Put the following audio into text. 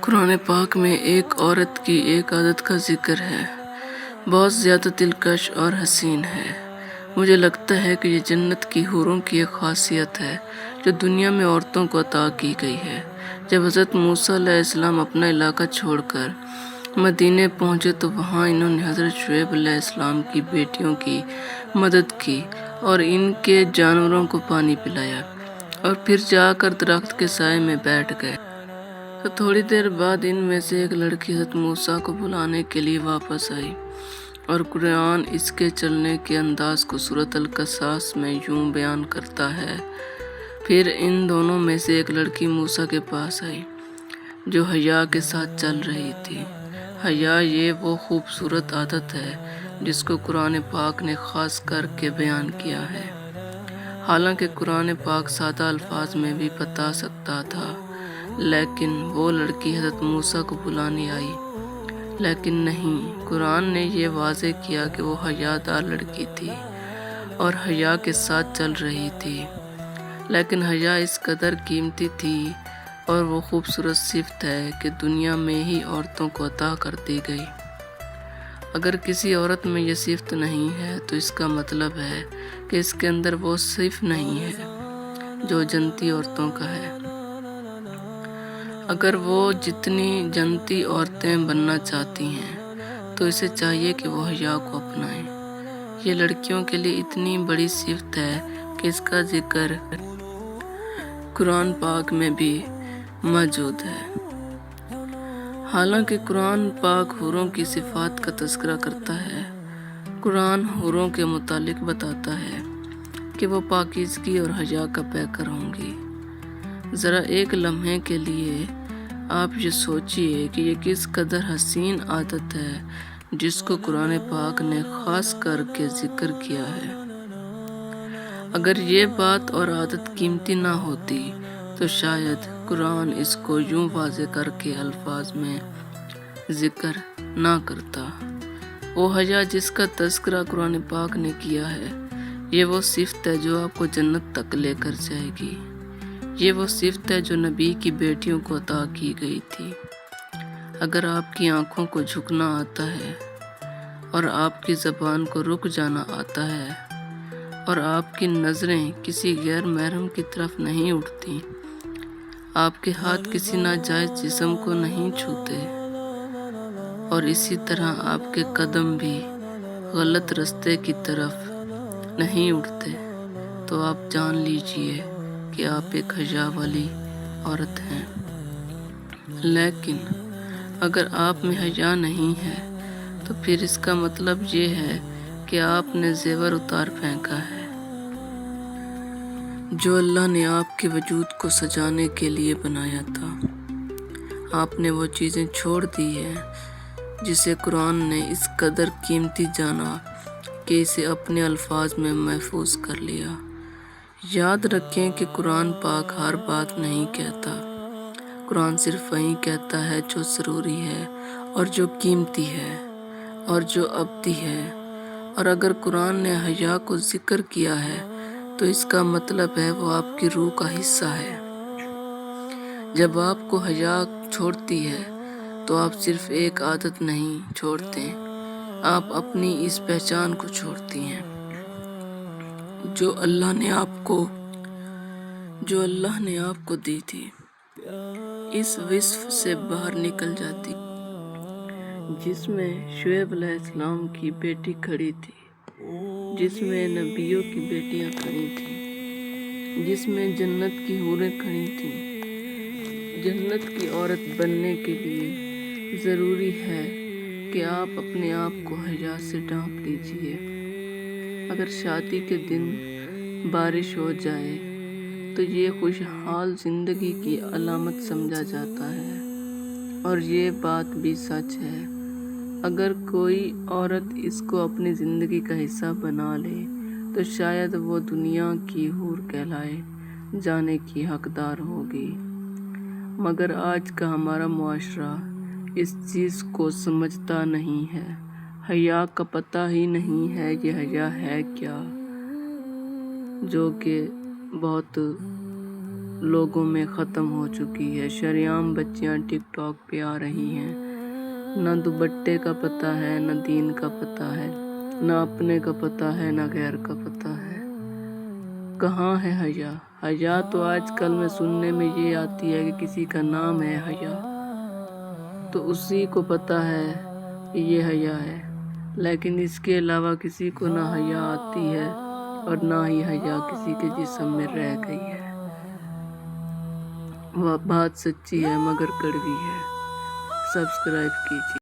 قرآن پاک میں ایک عورت کی ایک عادت کا ذکر ہے، بہت زیادہ دلکش اور حسین ہے۔ مجھے لگتا ہے کہ یہ جنت کی حوروں کی ایک خاصیت ہے جو دنیا میں عورتوں کو عطا کی گئی ہے۔ جب حضرت موسیٰ علیہ السلام اپنا علاقہ چھوڑ کر مدینے پہنچے تو وہاں انہوں نے حضرت شعیب علیہ السلام کی بیٹیوں کی مدد کی اور ان کے جانوروں کو پانی پلایا اور پھر جا کر درخت کے سائے میں بیٹھ گئے۔ تو تھوڑی دیر بعد ان میں سے ایک لڑکی حضرت موسیٰ کو بلانے کے لیے واپس آئی، اور قرآن اس کے چلنے کے انداز کو سورۃ القصص میں یوں بیان کرتا ہے: پھر ان دونوں میں سے ایک لڑکی موسیٰ کے پاس آئی جو حیا کے ساتھ چل رہی تھی۔ حیا یہ وہ خوبصورت عادت ہے جس کو قرآن پاک نے خاص کر کے بیان کیا ہے۔ حالانکہ قرآن پاک سادہ الفاظ میں بھی بتا سکتا تھا، لیکن وہ لڑکی حضرت موسیٰ کو بلانے آئی۔ لیکن نہیں، قرآن نے یہ واضح کیا کہ وہ حیا دار لڑکی تھی اور حیا کے ساتھ چل رہی تھی۔ لیکن حیا اس قدر قیمتی تھی اور وہ خوبصورت صفت ہے کہ دنیا میں ہی عورتوں کو عطا کر دی گئی۔ اگر کسی عورت میں یہ صفت نہیں ہے تو اس کا مطلب ہے کہ اس کے اندر وہ صفت نہیں ہے جو جنتی عورتوں کا ہے۔ اگر وہ جتنی جنتی عورتیں بننا چاہتی ہیں تو اسے چاہیے کہ وہ حیا کو اپنائیں۔ یہ لڑکیوں کے لیے اتنی بڑی صفت ہے کہ اس کا ذکر قرآن پاک میں بھی موجود ہے۔ حالانکہ قرآن پاک حوروں کی صفات کا تذکرہ کرتا ہے، قرآن حوروں کے متعلق بتاتا ہے کہ وہ پاکیزگی اور حیا کا پیکر ہوں گی۔ ذرا ایک لمحے کے لیے آپ یہ سوچئے کہ یہ کس قدر حسین عادت ہے جس کو قرآن پاک نے خاص کر کے ذکر کیا ہے۔ اگر یہ بات اور عادت قیمتی نہ ہوتی تو شاید قرآن اس کو یوں واضح کر کے الفاظ میں ذکر نہ کرتا۔ وہ حیا جس کا تذکرہ قرآن پاک نے کیا ہے، یہ وہ صفت ہے جو آپ کو جنت تک لے کر جائے گی۔ یہ وہ صفت ہے جو نبی کی بیٹیوں کو عطا کی گئی تھی۔ اگر آپ کی آنکھوں کو جھکنا آتا ہے اور آپ کی زبان کو رک جانا آتا ہے اور آپ کی نظریں کسی غیر محرم کی طرف نہیں اٹھتی، آپ کے ہاتھ کسی ناجائز جسم کو نہیں چھوتے اور اسی طرح آپ کے قدم بھی غلط رستے کی طرف نہیں اٹھتے، تو آپ جان لیجئے کہ آپ ایک حیا والی عورت ہیں۔ لیکن اگر آپ میں حیا نہیں ہے تو پھر اس کا مطلب یہ ہے کہ آپ نے زیور اتار پھینکا ہے جو اللہ نے آپ کے وجود کو سجانے کے لیے بنایا تھا۔ آپ نے وہ چیزیں چھوڑ دی ہیں جسے قرآن نے اس قدر قیمتی جانا کہ اسے اپنے الفاظ میں محفوظ کر لیا۔ یاد رکھیں کہ قرآن پاک ہر بات نہیں کہتا۔ قرآن صرف وہی کہتا ہے جو ضروری ہے اور جو قیمتی ہے اور جو ابدی ہے۔ اور اگر قرآن نے حیا کو ذکر کیا ہے تو اس کا مطلب ہے وہ آپ کی روح کا حصہ ہے۔ جب آپ کو حیا چھوڑتی ہے تو آپ صرف ایک عادت نہیں چھوڑتے، آپ اپنی اس پہچان کو چھوڑتی ہیں جو اللہ نے آپ کو دی تھی۔ اس وصف سے باہر نکل جاتی جس میں شعیب علیہ السلام کی بیٹی کھڑی تھی، جس میں نبیوں کی بیٹیاں کھڑی تھیں، جس میں جنت کی حوریں کھڑی تھیں۔ جنت کی عورت بننے کے لیے ضروری ہے کہ آپ اپنے آپ کو حیا سے ڈھانپ لیجئے۔ اگر شادی کے دن بارش ہو جائے تو یہ خوشحال زندگی کی علامت سمجھا جاتا ہے، اور یہ بات بھی سچ ہے۔ اگر کوئی عورت اس کو اپنی زندگی کا حصہ بنا لے تو شاید وہ دنیا کی حور کہلائے جانے کی حقدار ہوگی۔ مگر آج کا ہمارا معاشرہ اس چیز کو سمجھتا نہیں ہے۔ حیا کا پتہ ہی نہیں ہے یہ حیا ہے کیا، جو کہ بہت لوگوں میں ختم ہو چکی ہے۔ شریعام بچیاں ٹک ٹاک پہ آ رہی ہیں، نہ دوپٹے کا پتہ ہے، نہ دین کا پتہ ہے، نہ اپنے کا پتہ ہے، نہ غیر کا پتہ ہے۔ کہاں ہے حیا؟ حیا تو آج کل میں سننے میں یہ آتی ہے کہ کسی کا نام ہے حیا تو اسی کو پتہ ہے کہ یہ حیا ہے، لیکن اس کے علاوہ کسی کو نہ حیا آتی ہے اور نہ ہی حیا کسی کے جسم میں رہ گئی ہے۔ وہ بات سچی ہے مگر کڑوی ہے۔ سبسکرائب کیجیے۔